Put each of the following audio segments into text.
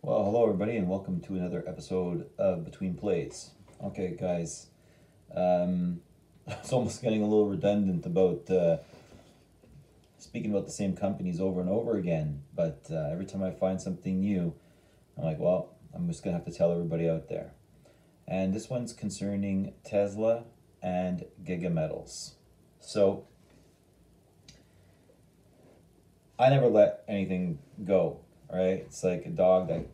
Well, hello everybody, and welcome to another episode of Between Plays. Okay, guys, um, it's almost getting a little redundant about speaking about the same companies over and over again. But every time I find something new, I'm like, well, I'm just gonna have to tell everybody out there. And this one's concerning Tesla and Gigametals. So I never let anything go. Right? It's like a dog that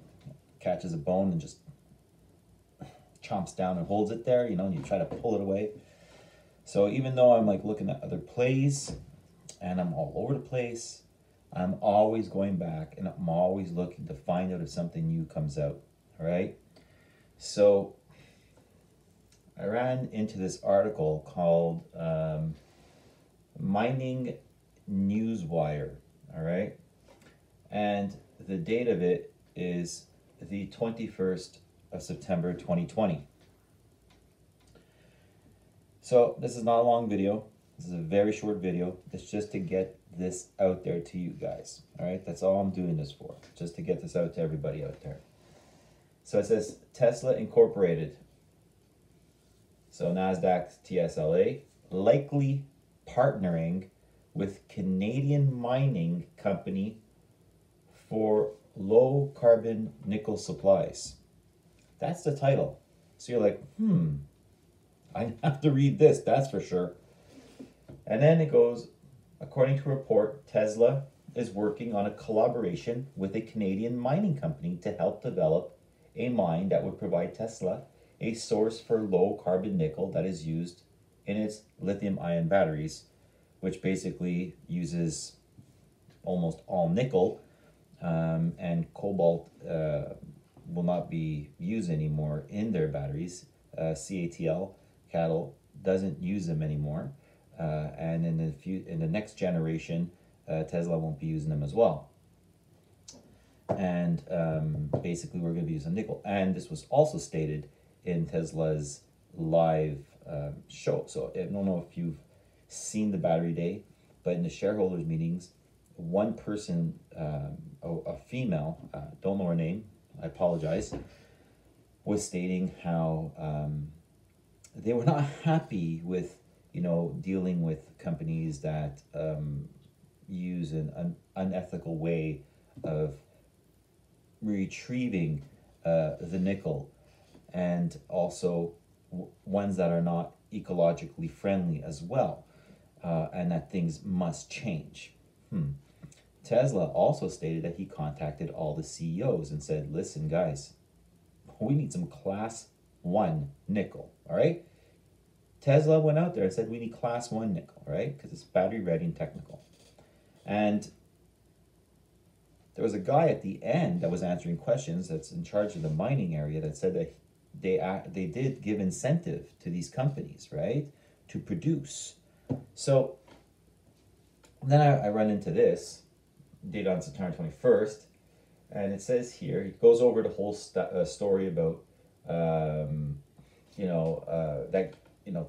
catches a bone and just chomps down and holds it there, and you try to pull it away. So even though I'm like looking at other plays and I'm all over the place, I'm always going back and I'm always looking to find out if something new comes out. All right. So I ran into this article called Mining Newswire. All right. And the date of it is the 21st of September 2020. So this is not a long video. This is a very short video. It's just to get this out there to you guys. All right, that's all I'm doing this for, just to get this out to everybody out there. So it says Tesla Incorporated. So NASDAQ TSLA likely partnering with Canadian mining company for low carbon nickel supplies. That's the title. So you're like, I have to read this, that's for sure. And then it goes, according to a report, Tesla is working on a collaboration with a Canadian mining company to help develop a mine that would provide Tesla a source for low carbon nickel that is used in its lithium ion batteries, which basically uses almost all nickel, and cobalt will not be used anymore in their batteries. CATL, cattle, doesn't use them anymore, and in the next generation, Tesla won't be using them as well. And basically, we're going to be using nickel. And this was also stated in Tesla's live show. So I don't know if you've seen the Battery Day, but in the shareholders meetings, one person, a female, don't know her name, I apologize, was stating how they were not happy with, dealing with companies that use an unethical way of retrieving the nickel, and also ones that are not ecologically friendly as well, and that things must change. Tesla also stated that he contacted all the CEOs and said, listen, guys, we need some class 1 nickel, all right? Tesla went out there and said, we need class 1 nickel, right? Because it's battery ready and technical. And there was a guy at the end that was answering questions that's in charge of the mining area that said that they did give incentive to these companies, right, to produce. So then I run into this, date on September 21st, and it says here, it goes over the whole story about,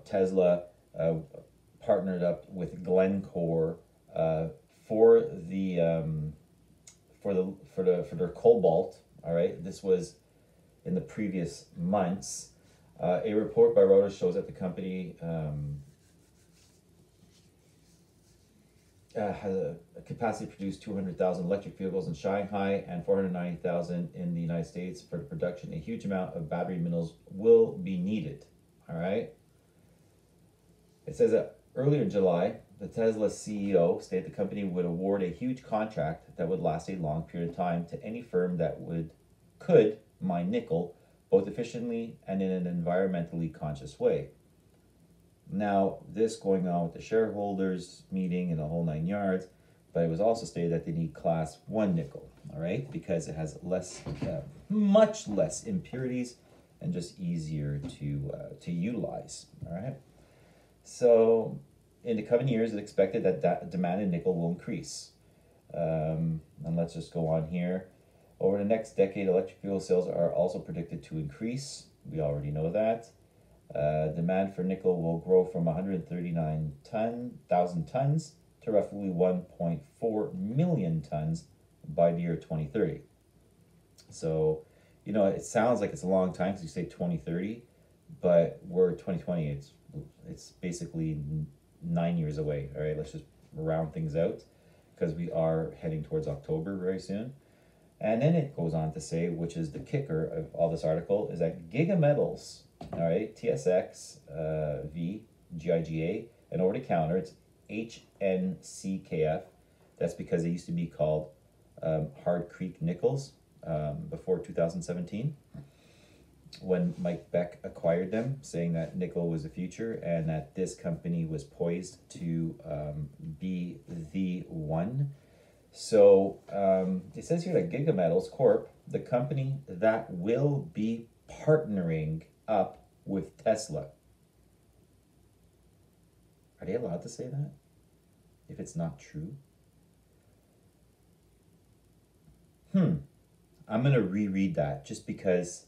Tesla partnered up with Glencore for their cobalt. All right, this was in the previous months. A report by Reuters shows that the company has a capacity to produce 200,000 electric vehicles in Shanghai and 490,000 in the United States. For the production, a huge amount of battery minerals will be needed. All right. It says that earlier in July, the Tesla CEO stated the company would award a huge contract that would last a long period of time to any firm that could mine nickel both efficiently and in an environmentally conscious way. Now, this going on with the shareholders meeting and the whole 9 yards, but it was also stated that they need class 1 nickel, all right, because it has much less impurities and just easier to utilize, all right. So in the coming years, it's expected that demand in nickel will increase. And let's just go on here. Over the next decade, electric vehicle sales are also predicted to increase. We already know that. Demand for nickel will grow from 139,000 tons to roughly 1.4 million tons by the year 2030. So, you know, it sounds like it's a long time because you say 2030, but we're 2020. It's basically 9 years away. All right, let's just round things out because we are heading towards October very soon. And then it goes on to say, which is the kicker of all this article, is that Gigametals, all right, TSX, GIGA, and over the counter, it's HNCKF. That's because they used to be called Hard Creek Nickels before 2017, when Mike Beck acquired them, saying that nickel was the future and that this company was poised to be the one. So it says here that Gigametals Corp, the company that will be partnering up with Tesla. Are they allowed to say that if it's not true? I'm going to reread that just because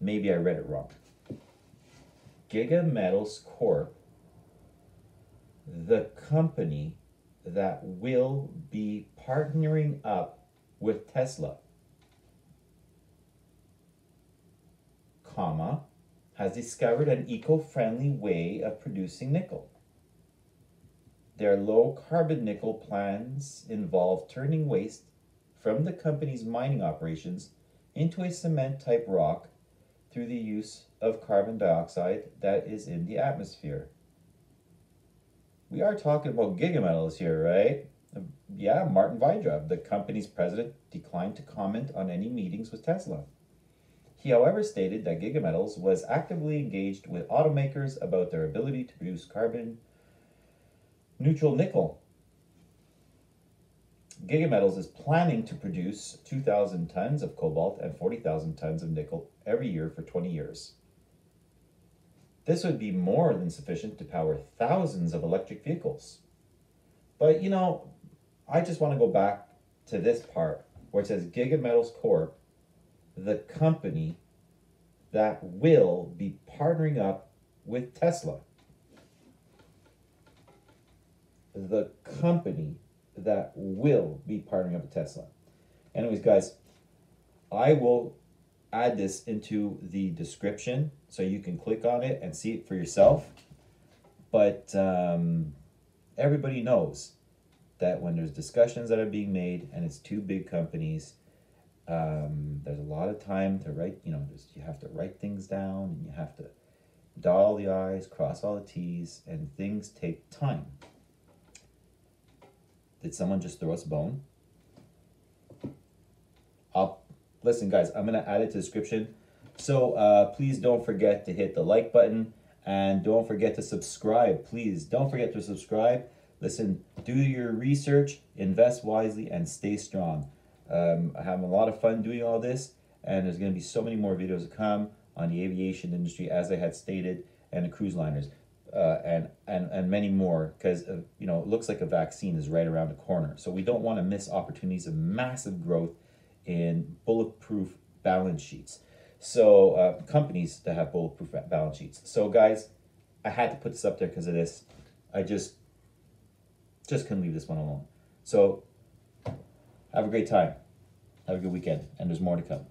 maybe I read it wrong. Gigametals Corp, the company that will be partnering up with Tesla, comma, has discovered an eco-friendly way of producing nickel. Their low-carbon nickel plans involve turning waste from the company's mining operations into a cement-type rock through the use of carbon dioxide that is in the atmosphere. We are talking about Gigametals here, right? Yeah, Martin Weidra, the company's president, declined to comment on any meetings with Tesla. He, however, stated that Gigametals was actively engaged with automakers about their ability to produce carbon-neutral nickel. Gigametals is planning to produce 2,000 tons of cobalt and 40,000 tons of nickel every year for 20 years. This would be more than sufficient to power thousands of electric vehicles. But, you know, I just want to go back to this part where it says Gigametals Corp, the company that will be partnering up with Tesla. The company that will be partnering up with Tesla. Anyways, guys, I will add this into the description so you can click on it and see it for yourself. But everybody knows that when there's discussions that are being made and it's two big companies, there's a lot of time to write, you have to write things down and you have to dot all the I's, cross all the T's, and things take time. Did someone just throw us a bone? Listen, guys, I'm going to add it to the description. So please don't forget to hit the like button and don't forget to subscribe. Please don't forget to subscribe. Listen, do your research, invest wisely, and stay strong. I have a lot of fun doing all this, and there's going to be so many more videos to come on the aviation industry, as I had stated, and the cruise liners. And many more, because it looks like a vaccine is right around the corner. So we don't want to miss opportunities of massive growth in bulletproof balance sheets. So companies that have bulletproof balance sheets. So guys, I had to put this up there because of this. I just couldn't leave this one alone. So have a great time. Have a good weekend, and there's more to come.